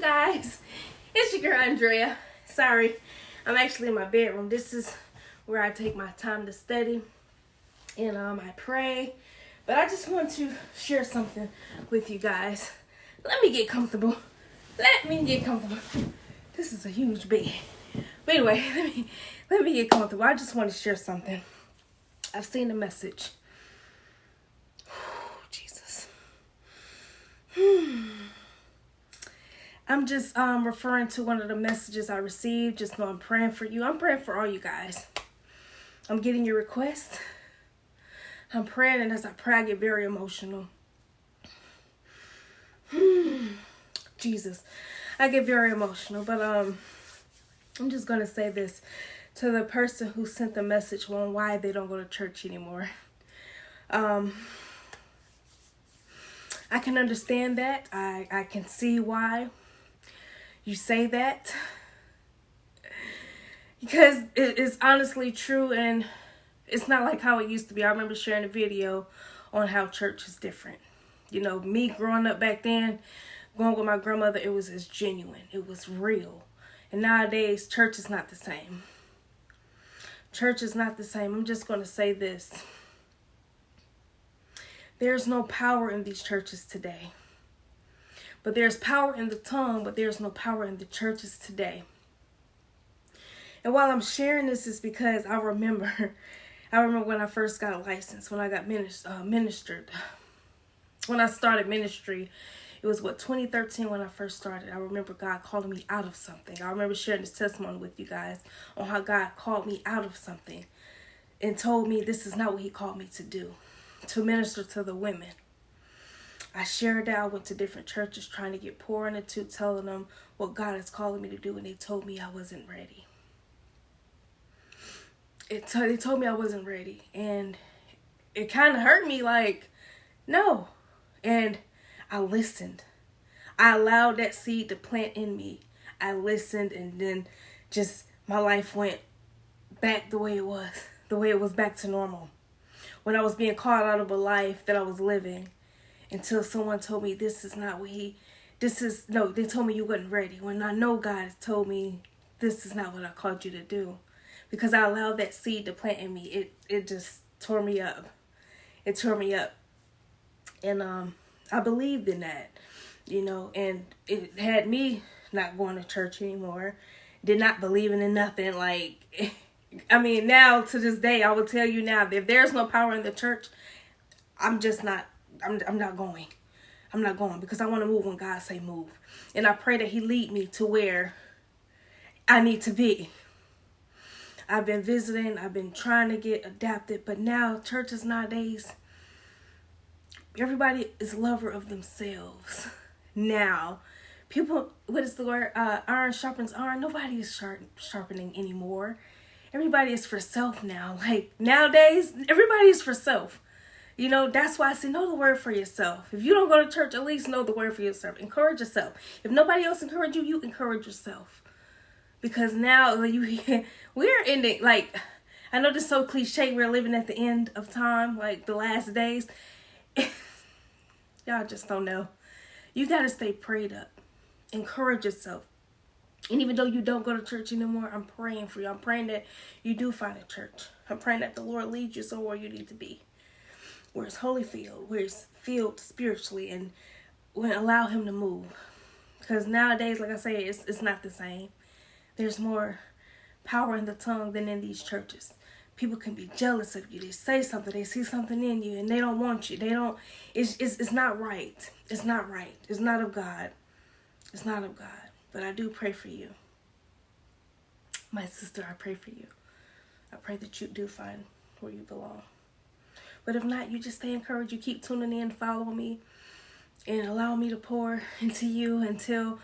guys, it's your girl Andrea. Sorry, I'm actually in my bedroom. This is where I take my time to study and I pray. But I just want to share something with you guys. Let me get comfortable. This is a huge bed. But anyway, let me get comfortable. I just want to share something. I've seen the message. Jesus. I'm just referring to one of the messages I received. Just know I'm praying for you. I'm praying for all you guys. I'm getting your requests. I'm praying, and as I pray, I get very emotional. Jesus. I get very emotional. But I'm just going to say this to the person who sent the message on why they don't go to church anymore. I can understand that. I can see why you say that. Because it is honestly true, and it's not like how it used to be. I remember sharing a video on how church is different. You know, me growing up back then, going with my grandmother, it was as genuine. It was real. And nowadays, church is not the same. Church is not the same. I'm just going to say this. There's no power in these churches today. But there's power in the tongue, but there's no power in the churches today. And while I'm sharing this is because I remember when I first got licensed, when I got ministered. When I started ministry, it was 2013 when I first started. I remember God calling me out of something. I remember sharing this testimony with you guys on how God called me out of something and told me this is not what he called me to do, to minister to the women. I shared that. I went to different churches trying to get poured into, telling them what God is calling me to do, and they told me I wasn't ready. They told me I wasn't ready, and it kind of hurt me, like, no. And I listened. I allowed that seed to plant in me. I listened, and then just my life went back the way it was back to normal. When I was being called out of a life that I was living, until someone told me they told me you wasn't ready. When I know God told me this is not what I called you to do. Because I allowed that seed to plant in me. It just tore me up. It tore me up. And I believed in that, and it had me not going to church anymore. Did not believing in nothing. Like, I mean, now to this day, I will tell you now, if there's no power in the church, I'm not going. I'm not going because I want to move when God say move. And I pray that he lead me to where I need to be. I've been visiting. I've been trying to get adapted. But now, churches nowadays, everybody is lover of themselves. Now, people, what is the word? Iron sharpens iron. Nobody is sharpening anymore. Everybody is for self now. Like, nowadays, everybody is for self. That's why I say know the word for yourself. If you don't go to church, at least know the word for yourself. Encourage yourself. If nobody else encourage you, you encourage yourself. Because now we're ending, like, I know this is so cliche, we're living at the end of time, like the last days. Y'all just don't know. You got to stay prayed up. Encourage yourself. And even though you don't go to church anymore, I'm praying for you. I'm praying that you do find a church. I'm praying that the Lord leads you somewhere you need to be. Where it's holy field, where it's filled spiritually, and will allow him to move. Because nowadays, like I say, it's not the same. There's more power in the tongue than in these churches. People can be jealous of you. They say something, they see something in you, and they don't want you. It's not right. It's not right. It's not of God. It's not of God. But I do pray for you. My sister, I pray for you. I pray that you do find where you belong. But if not, you just stay encouraged. You keep tuning in, follow me, and allow me to pour into you until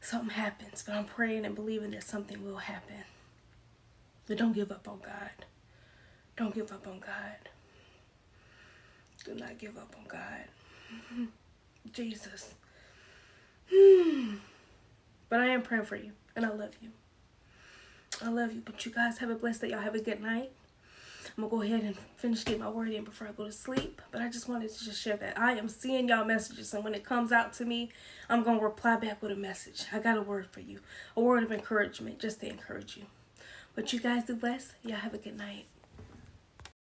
something happens. But I'm praying and believing that something will happen. But don't give up on God. Don't give up on God. Do not give up on God. Jesus. But I am praying for you, and I love you. I love you. But you guys have a blessed day. Y'all have a good night. I'm going to go ahead and finish getting my word in before I go to sleep. But I just wanted to just share that. I am seeing y'all messages, and when it comes out to me, I'm going to reply back with a message. I got a word for you. A word of encouragement just to encourage you. But you guys do bless. Y'all have a good night.